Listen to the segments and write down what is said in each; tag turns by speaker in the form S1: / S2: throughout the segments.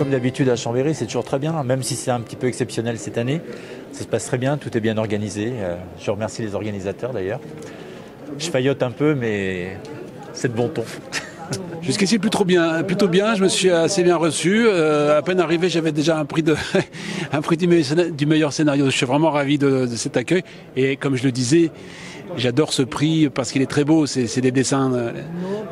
S1: comme d'habitude à Chambéry, c'est toujours très bien, même si c'est un petit peu exceptionnel cette année. Ça se passe très bien, tout est bien organisé. Je remercie les organisateurs d'ailleurs. Je faillote un peu, mais c'est de bon ton.
S2: Jusqu'ici, plutôt bien. Je me suis assez bien reçu. À peine arrivé, j'avais déjà un prix du meilleur scénario. Je suis vraiment ravi de cet accueil. Et comme je le disais, j'adore ce prix parce qu'il est très beau. C'est des dessins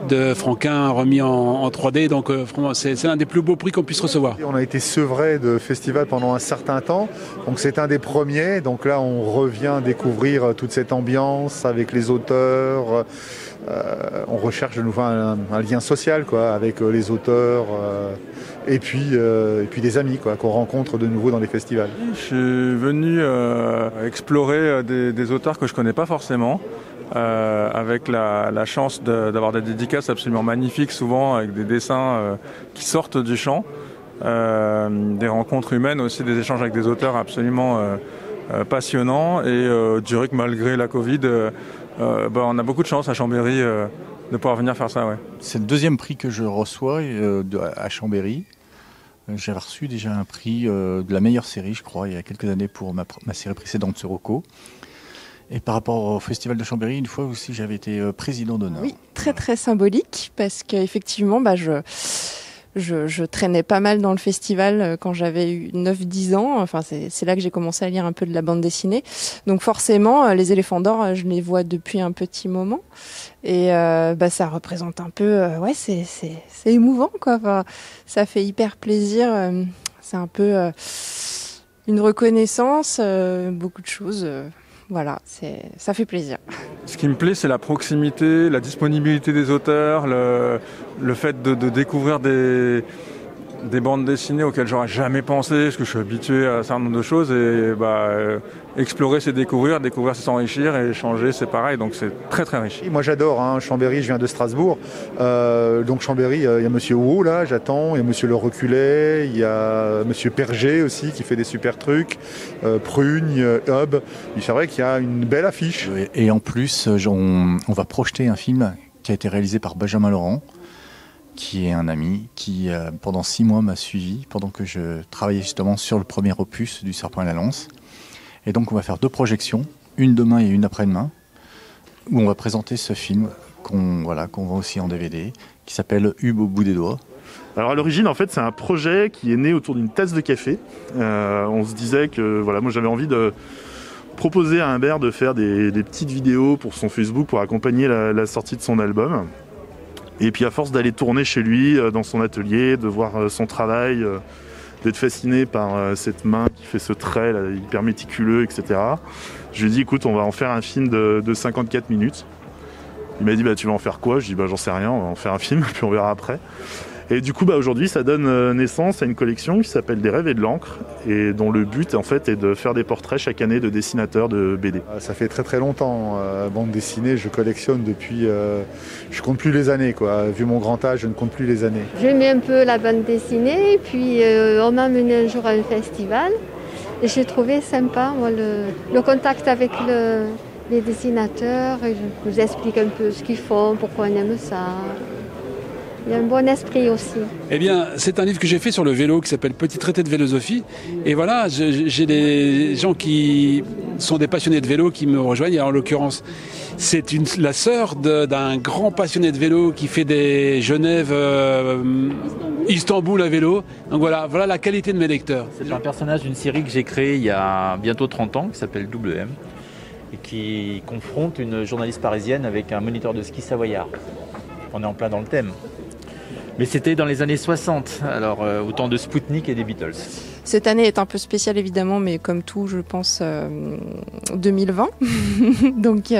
S2: de Franquin remis en 3D. Donc, vraiment, c'est l'un des plus beaux prix qu'on puisse recevoir.
S3: On a été sevré de festival pendant un certain temps. Donc, c'est un des premiers. Donc là, on revient découvrir toute cette ambiance avec les auteurs. On recherche de nouveau un lien social quoi, avec les auteurs et puis des amis quoi, qu'on rencontre de nouveau dans les festivals.
S4: Je suis venu explorer des auteurs que je ne connais pas forcément, avec la chance d'avoir des dédicaces absolument magnifiques, souvent avec des dessins qui sortent du champ, des rencontres humaines aussi, des échanges avec des auteurs absolument passionnants et je dirais que malgré la Covid, on a beaucoup de chance à Chambéry de pouvoir venir faire ça. Ouais.
S5: C'est le deuxième prix que je reçois à Chambéry. J'ai reçu déjà un prix de la meilleure série, je crois, il y a quelques années pour ma série précédente, Rocco. Et par rapport au Festival de Chambéry, une fois aussi, j'avais été président d'honneur.
S6: Oui, très très symbolique, parce qu'effectivement, je traînais pas mal dans le festival quand j'avais eu 9-10 ans. Enfin, c'est là que j'ai commencé à lire un peu de la bande dessinée. Donc forcément, les éléphants d'or, je les vois depuis un petit moment. Et ça représente un peu... c'est émouvant, quoi. Enfin, ça fait hyper plaisir. C'est un peu une reconnaissance, beaucoup de choses... Voilà, ça fait plaisir.
S4: Ce qui me plaît, c'est la proximité, la disponibilité des auteurs, le fait de découvrir des bandes dessinées auxquelles j'aurais jamais pensé, parce que je suis habitué à un certain nombre de choses, et explorer c'est découvrir c'est s'enrichir, et échanger c'est pareil, donc c'est très très riche.
S3: Moi j'adore, Chambéry, je viens de Strasbourg, donc Chambéry, il y a Monsieur Wu là, j'attends, il y a Monsieur Le Reculé, il y a Monsieur Perger aussi qui fait des super trucs, Prugne, Hub, c'est vrai qu'il y a une belle affiche.
S5: Et en plus, on va projeter un film qui a été réalisé par Benjamin Laurent, qui est un ami qui, pendant 6 mois, m'a suivi pendant que je travaillais justement sur le premier opus du Serpent et la Lance. Et donc, on va faire 2 projections, une demain et une après-demain, où on va présenter ce film qu'on vend aussi en DVD, qui s'appelle Hub au bout des doigts.
S7: Alors à l'origine, en fait, c'est un projet qui est né autour d'une tasse de café. On se disait que, moi j'avais envie de proposer à Humbert de faire des petites vidéos pour son Facebook pour accompagner la sortie de son album. Et puis à force d'aller tourner chez lui, dans son atelier, de voir son travail, d'être fasciné par cette main qui fait ce trait là, hyper méticuleux, etc. Je lui ai dit, écoute, on va en faire un film de 54 minutes. Il m'a dit, tu vas en faire quoi? Je lui ai dit, j'en sais rien, on va en faire un film, puis on verra après. Et du coup, aujourd'hui, ça donne naissance à une collection qui s'appelle Des rêves et de l'encre, et dont le but, en fait, est de faire des portraits chaque année de dessinateurs de BD.
S3: Ça fait très très longtemps, bande dessinée, je collectionne depuis... je compte plus les années, quoi. Vu mon grand âge, je ne compte plus les années.
S8: J'aimais un peu la bande dessinée, et puis on m'a amené un jour à un festival, et j'ai trouvé sympa, moi, le contact avec les dessinateurs, et je vous explique un peu ce qu'ils font, pourquoi on aime ça. Il y a un bon esprit aussi. Eh
S2: bien, c'est un livre que j'ai fait sur le vélo qui s'appelle Petit traité de philosophie. Et voilà, j'ai des gens qui sont des passionnés de vélo qui me rejoignent. Et en l'occurrence, c'est la sœur d'un grand passionné de vélo qui fait des Genève, Istanbul à vélo. Donc voilà la qualité de mes lecteurs.
S1: C'est un personnage d'une série que j'ai créée il y a bientôt 30 ans, qui s'appelle WM, et qui confronte une journaliste parisienne avec un moniteur de ski savoyard. On est en plein dans le thème. Mais c'était dans les années 60, alors au temps de Spoutnik et des Beatles.
S6: Cette année est un peu spéciale évidemment, mais comme tout, je pense 2020. Donc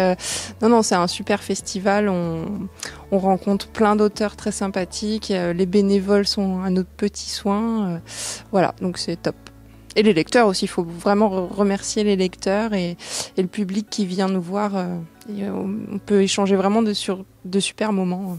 S6: non, c'est un super festival. On rencontre plein d'auteurs très sympathiques. Les bénévoles sont à notre petit soin. Voilà, donc c'est top. Et les lecteurs aussi, il faut vraiment remercier les lecteurs et le public qui vient nous voir. On peut échanger vraiment de super moments.